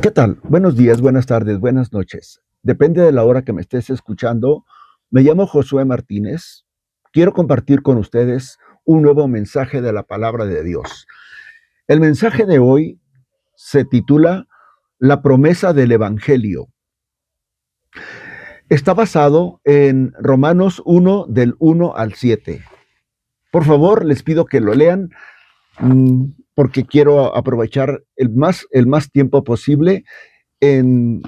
¿Qué tal? Buenos días, buenas tardes, buenas noches. Depende de la hora que me estés escuchando. Me llamo Josué Martínez. Quiero compartir con ustedes un nuevo mensaje de la palabra de Dios. El mensaje de hoy se titula La promesa del Evangelio. Está basado en Romanos 1 del 1 al 7. Por favor, les pido que lo lean porque quiero aprovechar el más tiempo posible en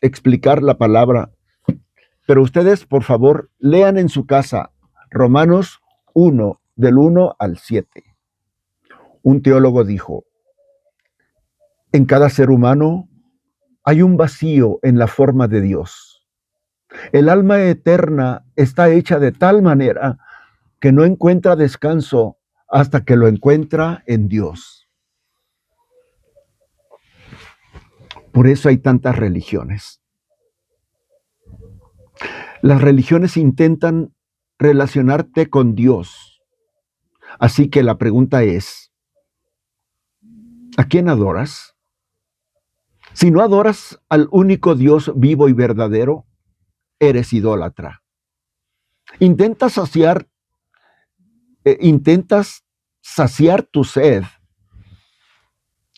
explicar la palabra. Pero ustedes, por favor, lean en su casa Romanos 1, del 1 al 7. Un teólogo dijo, en cada ser humano hay un vacío en la forma de Dios. El alma eterna está hecha de tal manera que no encuentra descanso hasta que lo encuentra en Dios. Por eso hay tantas religiones. Las religiones intentan relacionarte con Dios. Así que la pregunta es, ¿a quién adoras? Si no adoras al único Dios vivo y verdadero, eres idólatra. Intentas saciar, intentas saciar tu sed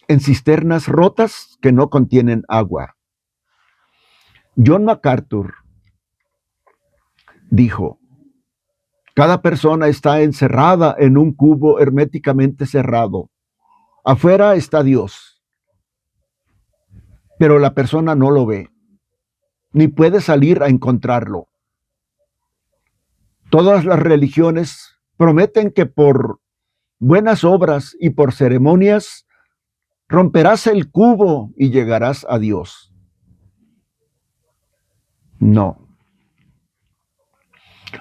en cisternas rotas que no contienen agua. John MacArthur dijo, cada persona está encerrada en un cubo herméticamente cerrado. Afuera está Dios, pero la persona no lo ve, ni puede salir a encontrarlo. Todas las religiones prometen que por buenas obras y por ceremonias romperás el cubo y llegarás a Dios. No.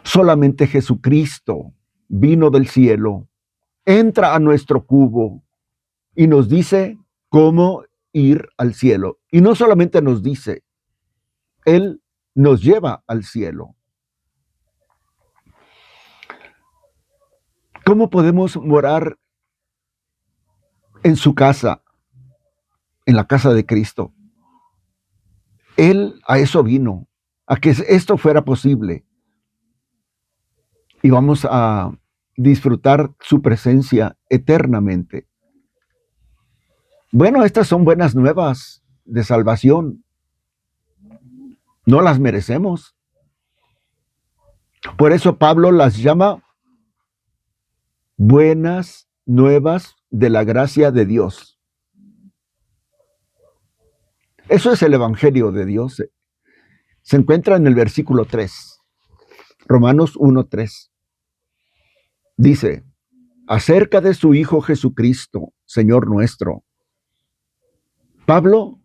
Solamente Jesucristo vino del cielo, entra a nuestro cubo y nos dice cómo ir al cielo. Y no solamente nos dice, Él nos lleva al cielo. ¿Cómo podemos morar en su casa, en la casa de Cristo? Él a eso vino, a que esto fuera posible. Y vamos a disfrutar su presencia eternamente. Bueno, estas son buenas nuevas de salvación. No las merecemos. Por eso Pablo las llama buenas nuevas de la gracia de Dios. Eso es el Evangelio de Dios. Se encuentra en el versículo 3, Romanos 1:3. Dice, acerca de su Hijo Jesucristo, Señor nuestro. Pablo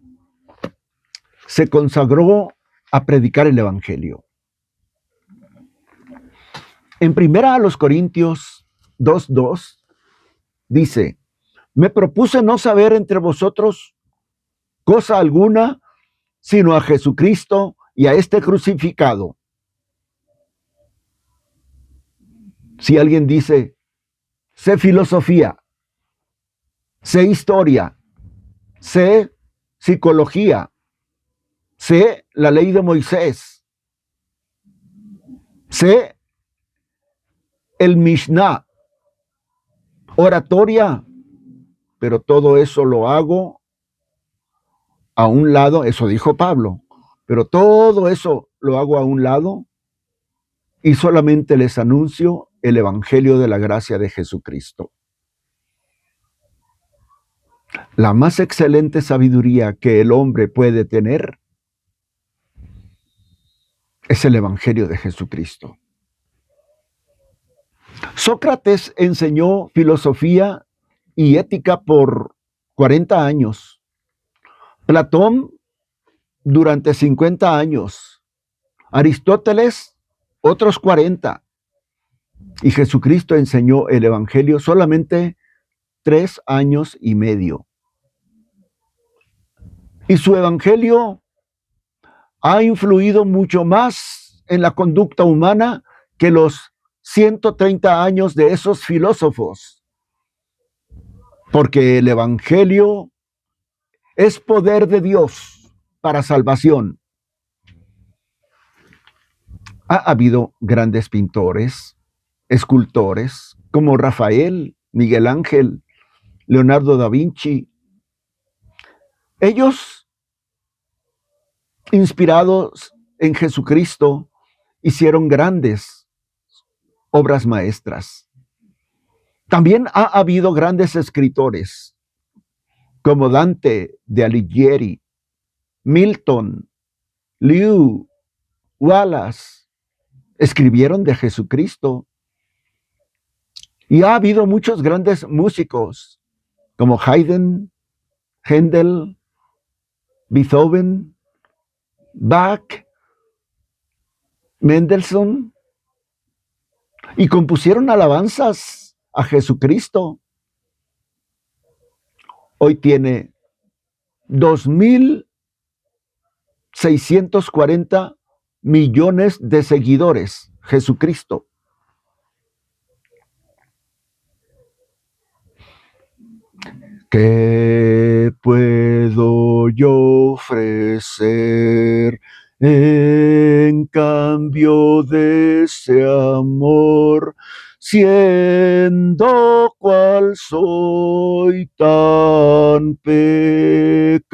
se consagró a predicar el Evangelio. En 1 Corintios 2:2 dice, me propuse no saber entre vosotros cosa alguna, sino a Jesucristo y a este crucificado. Si alguien dice, sé filosofía, sé historia, sé psicología, sé la ley de Moisés, sé el Mishnah, oratoria, pero todo eso lo hago a un lado, eso dijo Pablo, pero todo eso lo hago a un lado y solamente les anuncio el Evangelio de la gracia de Jesucristo. La más excelente sabiduría que el hombre puede tener es el Evangelio de Jesucristo. Sócrates enseñó filosofía y ética por 40 años. Platón durante 50 años. Aristóteles otros 40. Y Jesucristo enseñó el Evangelio solamente 3 años y medio. Y su Evangelio ha influido mucho más en la conducta humana que los 130 años de esos filósofos. Porque el Evangelio Es poder de Dios para salvación. Ha habido grandes pintores, escultores, como Rafael, Miguel Ángel, Leonardo da Vinci. Ellos, inspirados en Jesucristo, hicieron grandes obras maestras. También ha habido grandes escritores, como Dante de Alighieri, Milton, Liu, Wallace, escribieron de Jesucristo. Y ha habido muchos grandes músicos, como Haydn, Händel, Beethoven, Bach, Mendelssohn, y compusieron alabanzas a Jesucristo. Hoy tiene 2.640 millones de seguidores, Jesucristo. ¿Qué puedo yo ofrecer en cambio de ese amor, siendo cual soy tan pecador?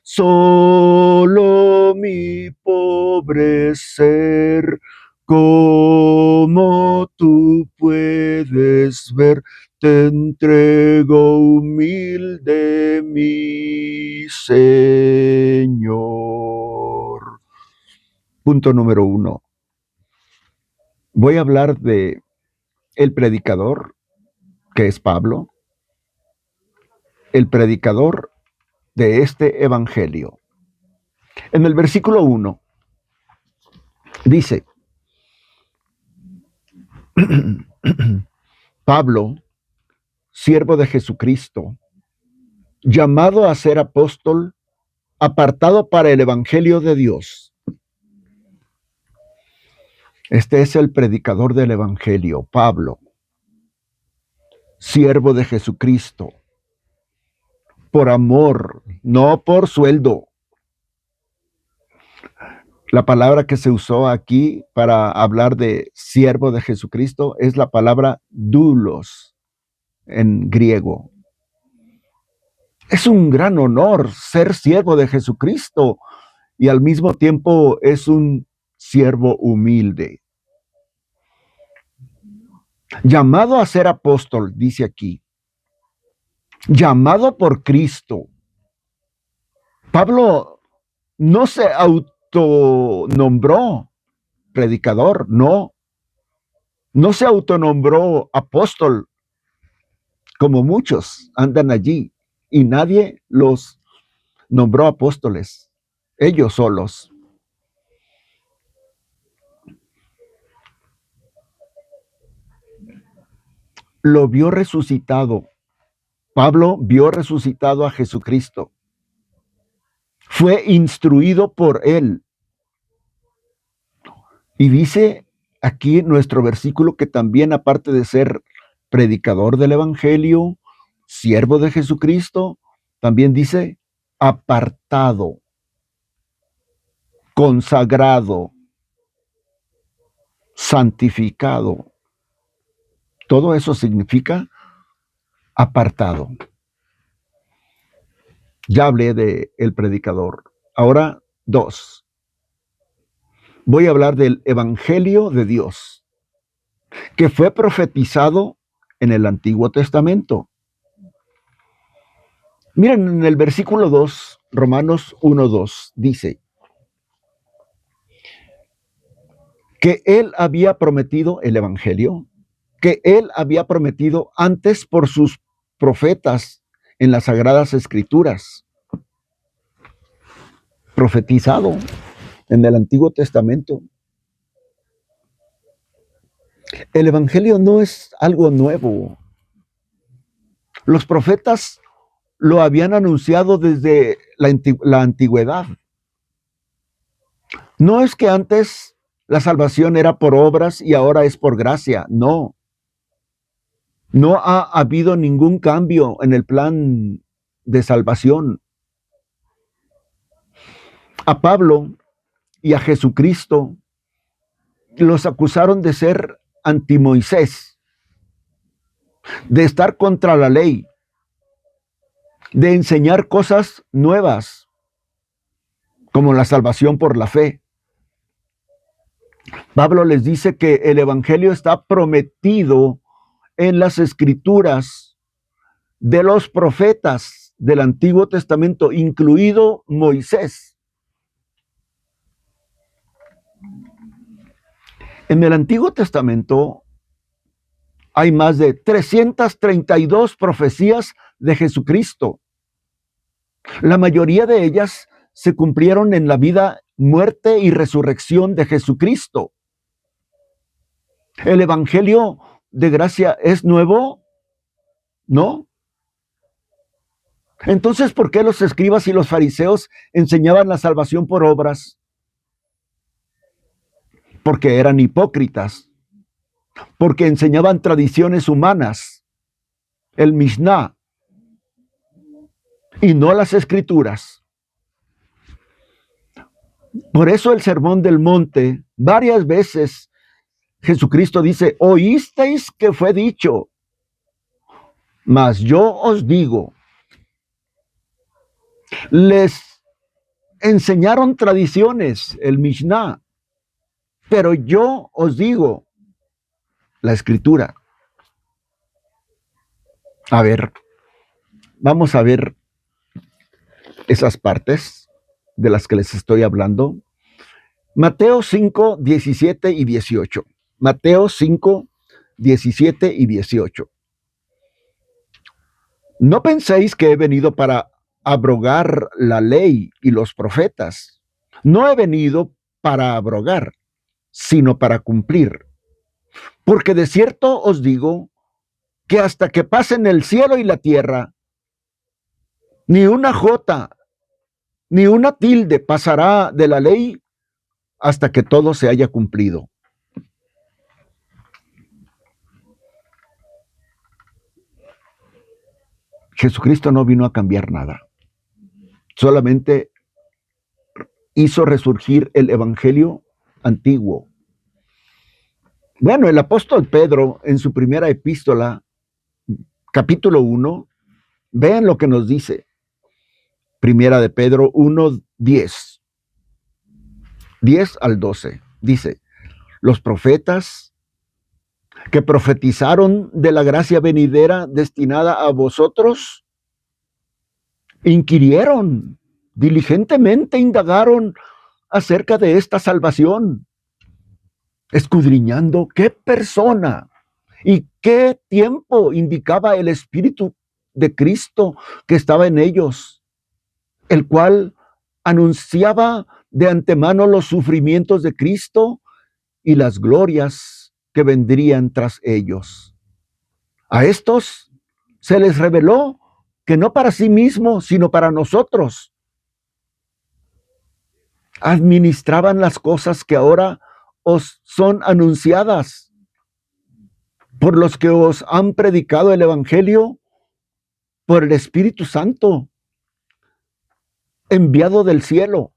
Solo mi pobre ser, como tú puedes ver, te entrego humilde, mi Señor. Punto número 1. Voy a hablar de el predicador, que es Pablo, el predicador de este evangelio. En el versículo 1 dice: Pablo, siervo de Jesucristo, llamado a ser apóstol, apartado para el evangelio de Dios. Este es el predicador del evangelio, Pablo, siervo de Jesucristo, por amor, no por sueldo. La palabra que se usó aquí para hablar de siervo de Jesucristo es la palabra doulos en griego. Es un gran honor ser siervo de Jesucristo y al mismo tiempo es un siervo humilde. Llamado a ser apóstol, dice aquí. Llamado por Cristo. Pablo no se autonombró predicador, no. No se autonombró apóstol, como muchos andan allí, y nadie los nombró apóstoles, ellos solos. Lo vio resucitado. Pablo vio resucitado a Jesucristo. Fue instruido por él. Y dice aquí nuestro versículo que también, aparte de ser predicador del evangelio, siervo de Jesucristo, también dice apartado, consagrado, santificado. Todo eso significa apartado. Ya hablé de el predicador. Ahora, 2. Voy a hablar del evangelio de Dios, que fue profetizado en el Antiguo Testamento. Miren, en el versículo 2, Romanos 1:2, dice que él había prometido el evangelio, que él había prometido antes por sus profetas en las Sagradas Escrituras. Profetizado en el Antiguo Testamento. El evangelio no es algo nuevo. Los profetas lo habían anunciado desde la antigüedad. No es que antes la salvación era por obras y ahora es por gracia, no. No ha habido ningún cambio en el plan de salvación. A Pablo y a Jesucristo los acusaron de ser anti-Moisés, de estar contra la ley, de enseñar cosas nuevas, como la salvación por la fe. Pablo les dice que el evangelio está prometido en las escrituras de los profetas del Antiguo Testamento, incluido Moisés. En el Antiguo Testamento hay más de 332 profecías de Jesucristo. La mayoría de ellas se cumplieron en la vida, muerte y resurrección de Jesucristo. ¿El evangelio de gracia es nuevo? No. Entonces, ¿por qué los escribas y los fariseos enseñaban la salvación por obras? Porque eran hipócritas, porque enseñaban tradiciones humanas, el Mishnah, y no las escrituras. Por eso el Sermón del Monte, varias veces Jesucristo dice, oísteis que fue dicho, mas yo os digo. Les enseñaron tradiciones, el Mishnah, pero yo os digo, la escritura. A ver, vamos a ver esas partes de las que les estoy hablando. Mateo 5, 17 y 18. Mateo 5, 17 y 18. No penséis que he venido para abrogar la ley y los profetas. No he venido para abrogar, sino para cumplir. Porque de cierto os digo que hasta que pasen el cielo y la tierra, ni una jota, ni una tilde pasará de la ley hasta que todo se haya cumplido. Jesucristo no vino a cambiar nada. Solamente hizo resurgir el evangelio antiguo. Bueno, el apóstol Pedro en su primera epístola, capítulo 1, vean lo que nos dice. Primera de Pedro 1, 10. 10 al 12. Dice, los profetas que profetizaron de la gracia venidera destinada a vosotros, inquirieron, diligentemente indagaron acerca de esta salvación, escudriñando qué persona y qué tiempo indicaba el Espíritu de Cristo que estaba en ellos, el cual anunciaba de antemano los sufrimientos de Cristo y las glorias que vendrían tras ellos. A estos se les reveló que no para sí mismos, sino para nosotros, administraban las cosas que ahora os son anunciadas por los que os han predicado el Evangelio por el Espíritu Santo, enviado del cielo,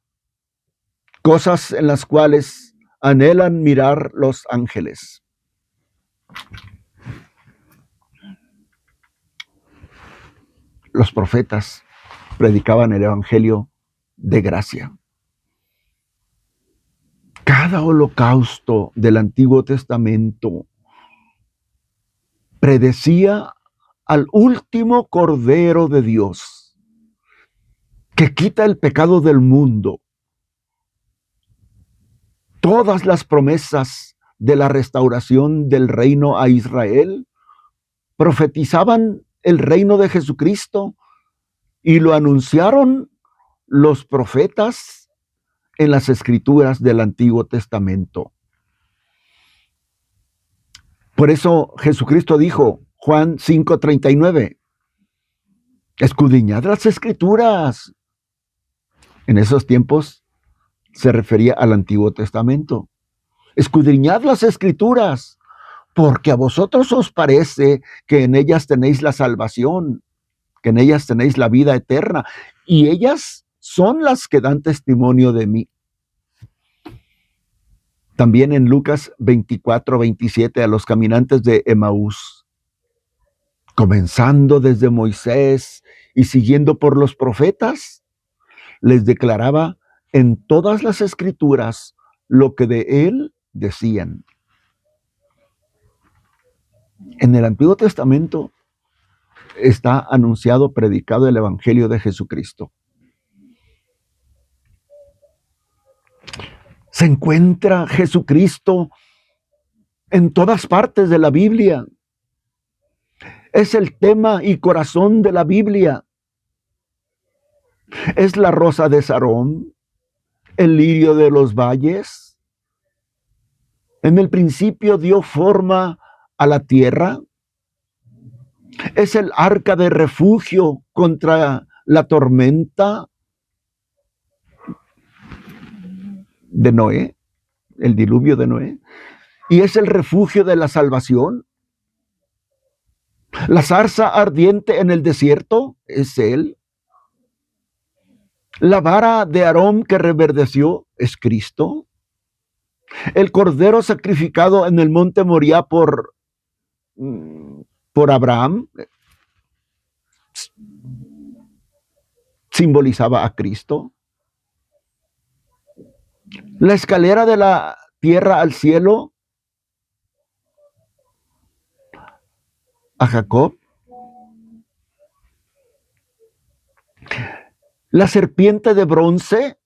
cosas en las cuales anhelan mirar los ángeles. Los profetas predicaban el Evangelio de gracia. Cada holocausto del Antiguo Testamento predecía al último Cordero de Dios, que quita el pecado del mundo. Todas las promesas de la restauración del reino a Israel profetizaban el reino de Jesucristo y lo anunciaron los profetas en las escrituras del Antiguo Testamento. Por eso Jesucristo dijo, Juan 5:39, escudriñad las escrituras. En esos tiempos se refería al Antiguo Testamento. Escudriñad las escrituras, porque a vosotros os parece que en ellas tenéis la salvación, que en ellas tenéis la vida eterna, y ellas son las que dan testimonio de mí. También en Lucas 24:27, a los caminantes de Emaús, comenzando desde Moisés y siguiendo por los profetas, les declaraba en todas las escrituras lo que de él decían. En el Antiguo Testamento está anunciado, predicado el Evangelio de Jesucristo. Se encuentra Jesucristo en todas partes de la Biblia. Es el tema y corazón de la Biblia. Es la rosa de Sarón, el lirio de los valles. En el principio dio forma a la tierra. Es el arca de refugio contra la tormenta de Noé, el diluvio de Noé. Y es el refugio de la salvación. La zarza ardiente en el desierto es él. La vara de Aarón que reverdeció es Cristo. El cordero sacrificado en el monte Moriah por Abraham simbolizaba a Cristo. La escalera de la tierra al cielo a Jacob. La serpiente de bronce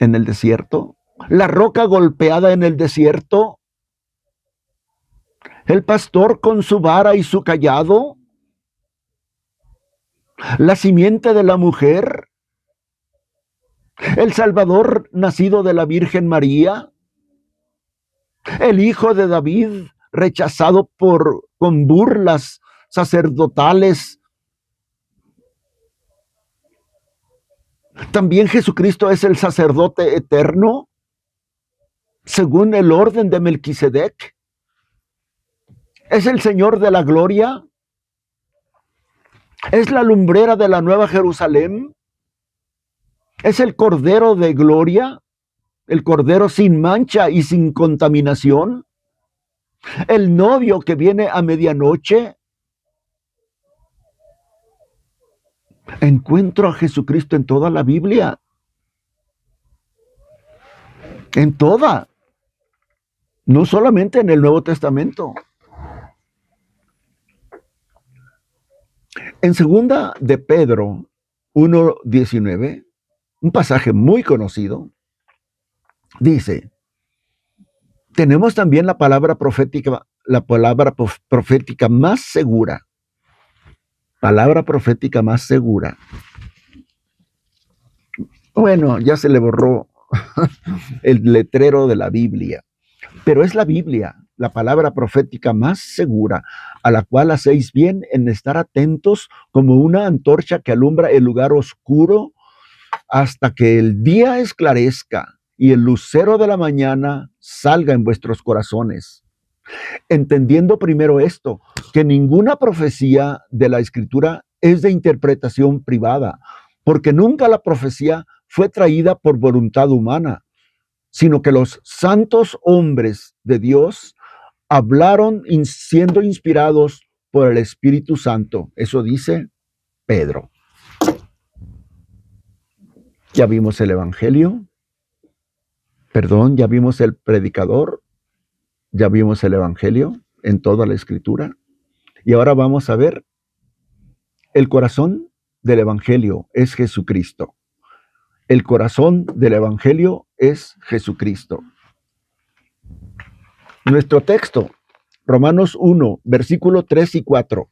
en el desierto. La roca golpeada en el desierto. El pastor con su vara y su cayado. La simiente de la mujer. El Salvador nacido de la Virgen María. El hijo de David rechazado con burlas sacerdotales. También Jesucristo es el sacerdote eterno, según el orden de Melquisedec. Es el Señor de la gloria. Es la lumbrera de la Nueva Jerusalén. Es el Cordero de gloria, el Cordero sin mancha y sin contaminación. El novio que viene a medianoche. Encuentro a Jesucristo en toda la Biblia. En toda. No solamente en el Nuevo Testamento. En segunda de Pedro 1:19, un pasaje muy conocido, dice: tenemos también la palabra profética más segura. Palabra profética más segura. Bueno, ya se le borró el letrero de la Biblia, pero es la Biblia, la palabra profética más segura, a la cual hacéis bien en estar atentos como una antorcha que alumbra el lugar oscuro hasta que el día esclarezca y el lucero de la mañana salga en vuestros corazones. Entendiendo primero esto, que ninguna profecía de la Escritura es de interpretación privada, porque nunca la profecía fue traída por voluntad humana, sino que los santos hombres de Dios hablaron siendo inspirados por el Espíritu Santo. Eso dice Pedro. Ya vimos el Evangelio, ya vimos el predicador, ya vimos el Evangelio en toda la Escritura. Y ahora vamos a ver el corazón del Evangelio es Jesucristo. El corazón del Evangelio es Jesucristo. Nuestro texto, Romanos 1, versículo 3 y 4.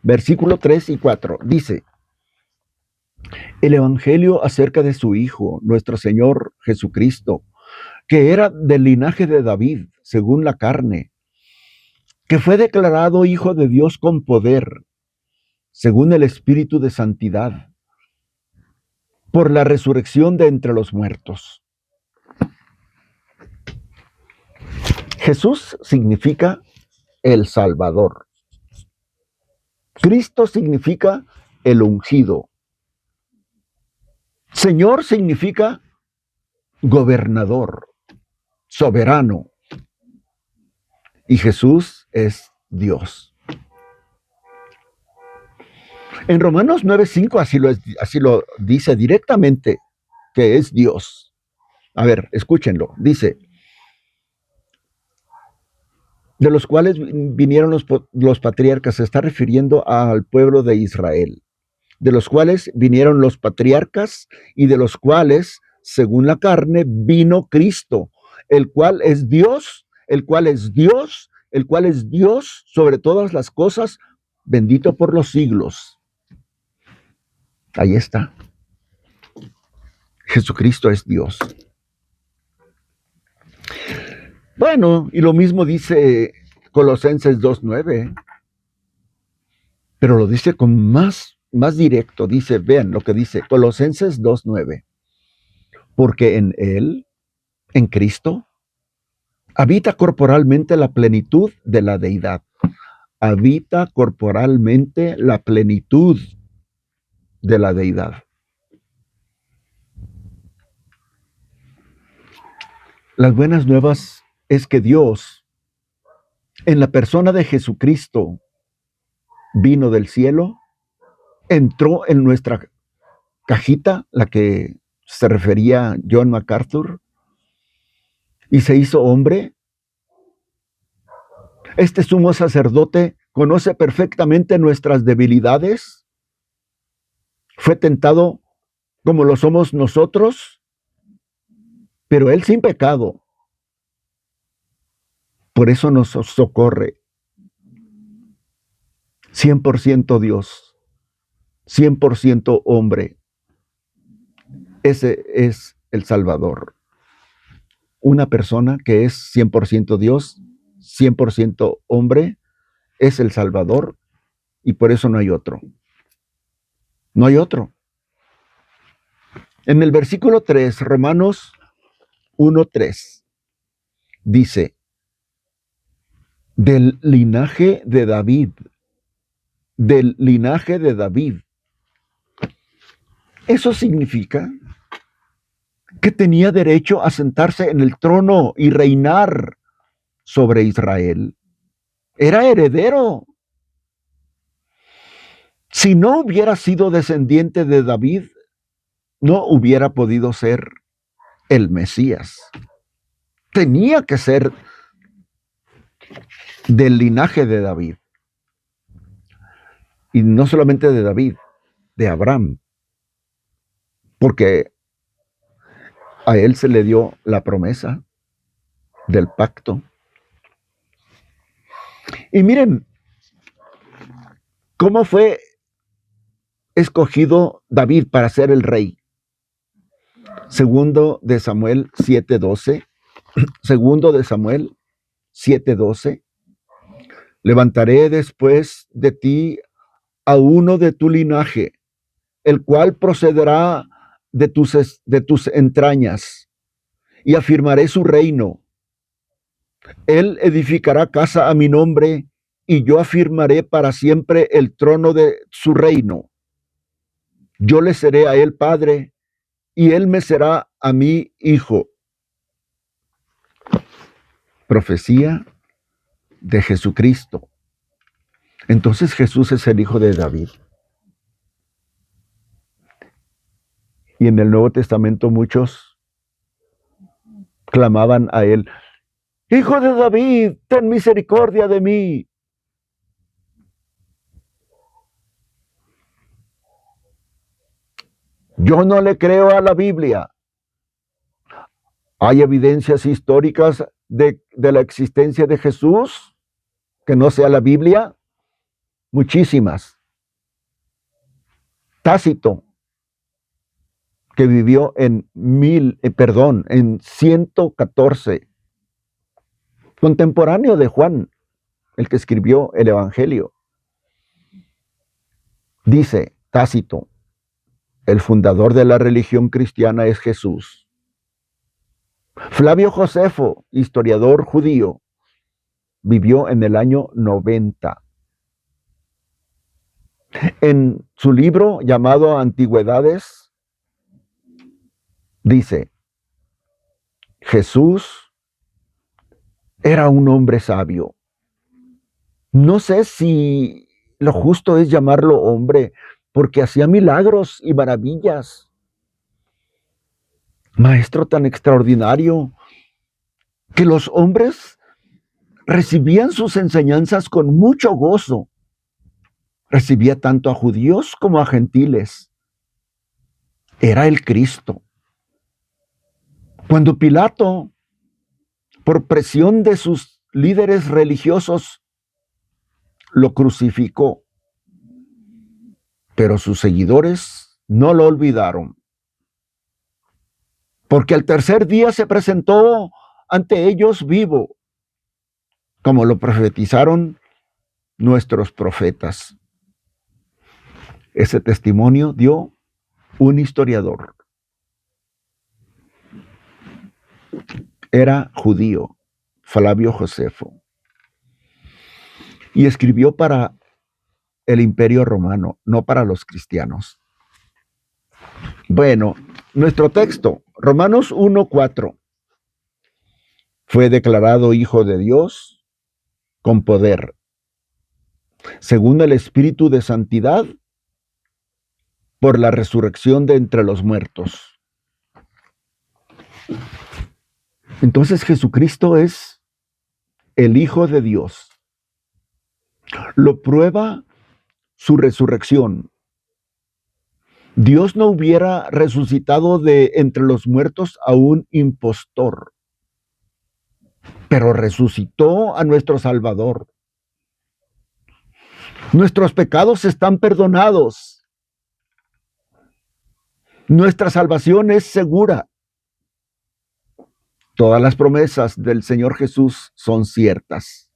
Versículo 3 y 4 dice: el Evangelio acerca de su Hijo, nuestro Señor Jesucristo, que era del linaje de David, según la carne, que fue declarado Hijo de Dios con poder, según el Espíritu de santidad, por la resurrección de entre los muertos. Jesús significa el Salvador. Cristo significa el ungido. Señor significa gobernador, soberano. Y Jesús es Dios. En Romanos 9:5 así lo dice directamente, que es Dios. A ver, escúchenlo. Dice, de los cuales vinieron los patriarcas, se está refiriendo al pueblo de Israel, de los cuales vinieron los patriarcas y de los cuales, según la carne, vino Cristo, el cual es Dios, el cual es Dios, el cual es Dios sobre todas las cosas, bendito por los siglos. Ahí está. Jesucristo es Dios. Bueno, y lo mismo dice Colosenses 2:9, pero lo dice con más directo. Dice, vean lo que dice Colosenses 2:9. Porque en Él, en Cristo, habita corporalmente la plenitud de la deidad. Habita corporalmente la plenitud de la deidad. Las buenas nuevas es que Dios, en la persona de Jesucristo, vino del cielo, entró en nuestra cajita, la que se refería John MacArthur, y se hizo hombre. Este sumo sacerdote conoce perfectamente nuestras debilidades, fue tentado como lo somos nosotros, pero él sin pecado. Por eso nos socorre. 100% Dios, 100% hombre. Ese es el Salvador. Una persona que es 100% Dios, 100% hombre, es el Salvador, y por eso no hay otro. No hay otro. En el versículo 3, Romanos 1:3, dice, del linaje de David, del linaje de David. Eso significa que tenía derecho a sentarse en el trono y reinar sobre Israel. Era heredero. Si no hubiera sido descendiente de David, no hubiera podido ser el Mesías. Tenía que ser del linaje de David. Y no solamente de David, de Abraham. Porque a él se le dio la promesa del pacto. Y miren cómo fue escogido David para ser el rey. Segundo de Samuel 7:12. Segundo de Samuel 7:12. Levantaré después de ti a uno de tu linaje, el cual procederá de tus entrañas, y afirmaré su reino. Él edificará casa a mi nombre, y yo afirmaré para siempre el trono de su reino. Yo le seré a él padre, y él me será a mí hijo. Profecía de Jesucristo. Entonces Jesús es el hijo de David. Y en el Nuevo Testamento muchos clamaban a él, Hijo de David, ten misericordia de mí. Yo no le creo a la Biblia. ¿Hay evidencias históricas de la existencia de Jesús que no sea la Biblia? Muchísimas. Tácito, que vivió en 114, contemporáneo de Juan, el que escribió el Evangelio. Dice Tácito, el fundador de la religión cristiana es Jesús. Flavio Josefo, historiador judío, vivió en el año 90. En su libro llamado Antigüedades, dice, Jesús era un hombre sabio. No sé si lo justo es llamarlo hombre, porque hacía milagros y maravillas. Maestro tan extraordinario que los hombres recibían sus enseñanzas con mucho gozo. Recibía tanto a judíos como a gentiles. Era el Cristo. Cuando Pilato, por presión de sus líderes religiosos, lo crucificó, pero sus seguidores no lo olvidaron, porque al tercer día se presentó ante ellos vivo, como lo profetizaron nuestros profetas. Ese testimonio dio un historiador. Era judío, Flavio Josefo, y escribió para el Imperio Romano, no para los cristianos. Bueno, nuestro texto, Romanos 1:4. Fue declarado Hijo de Dios con poder, según el Espíritu de Santidad, por la resurrección de entre los muertos. Entonces Jesucristo es el Hijo de Dios. Lo prueba su resurrección. Dios no hubiera resucitado de entre los muertos a un impostor, pero resucitó a nuestro Salvador. Nuestros pecados están perdonados. Nuestra salvación es segura. Todas las promesas del Señor Jesús son ciertas.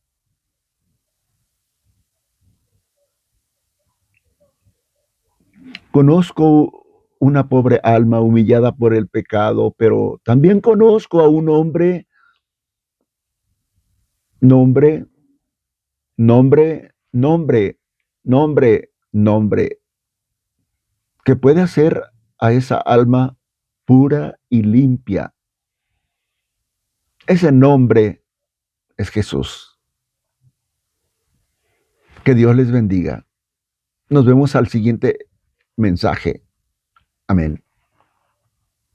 Conozco una pobre alma humillada por el pecado, pero también conozco a un hombre, nombre, que puede hacer a esa alma pura y limpia. Ese nombre es Jesús. Que Dios les bendiga. Nos vemos al siguiente mensaje. Amén.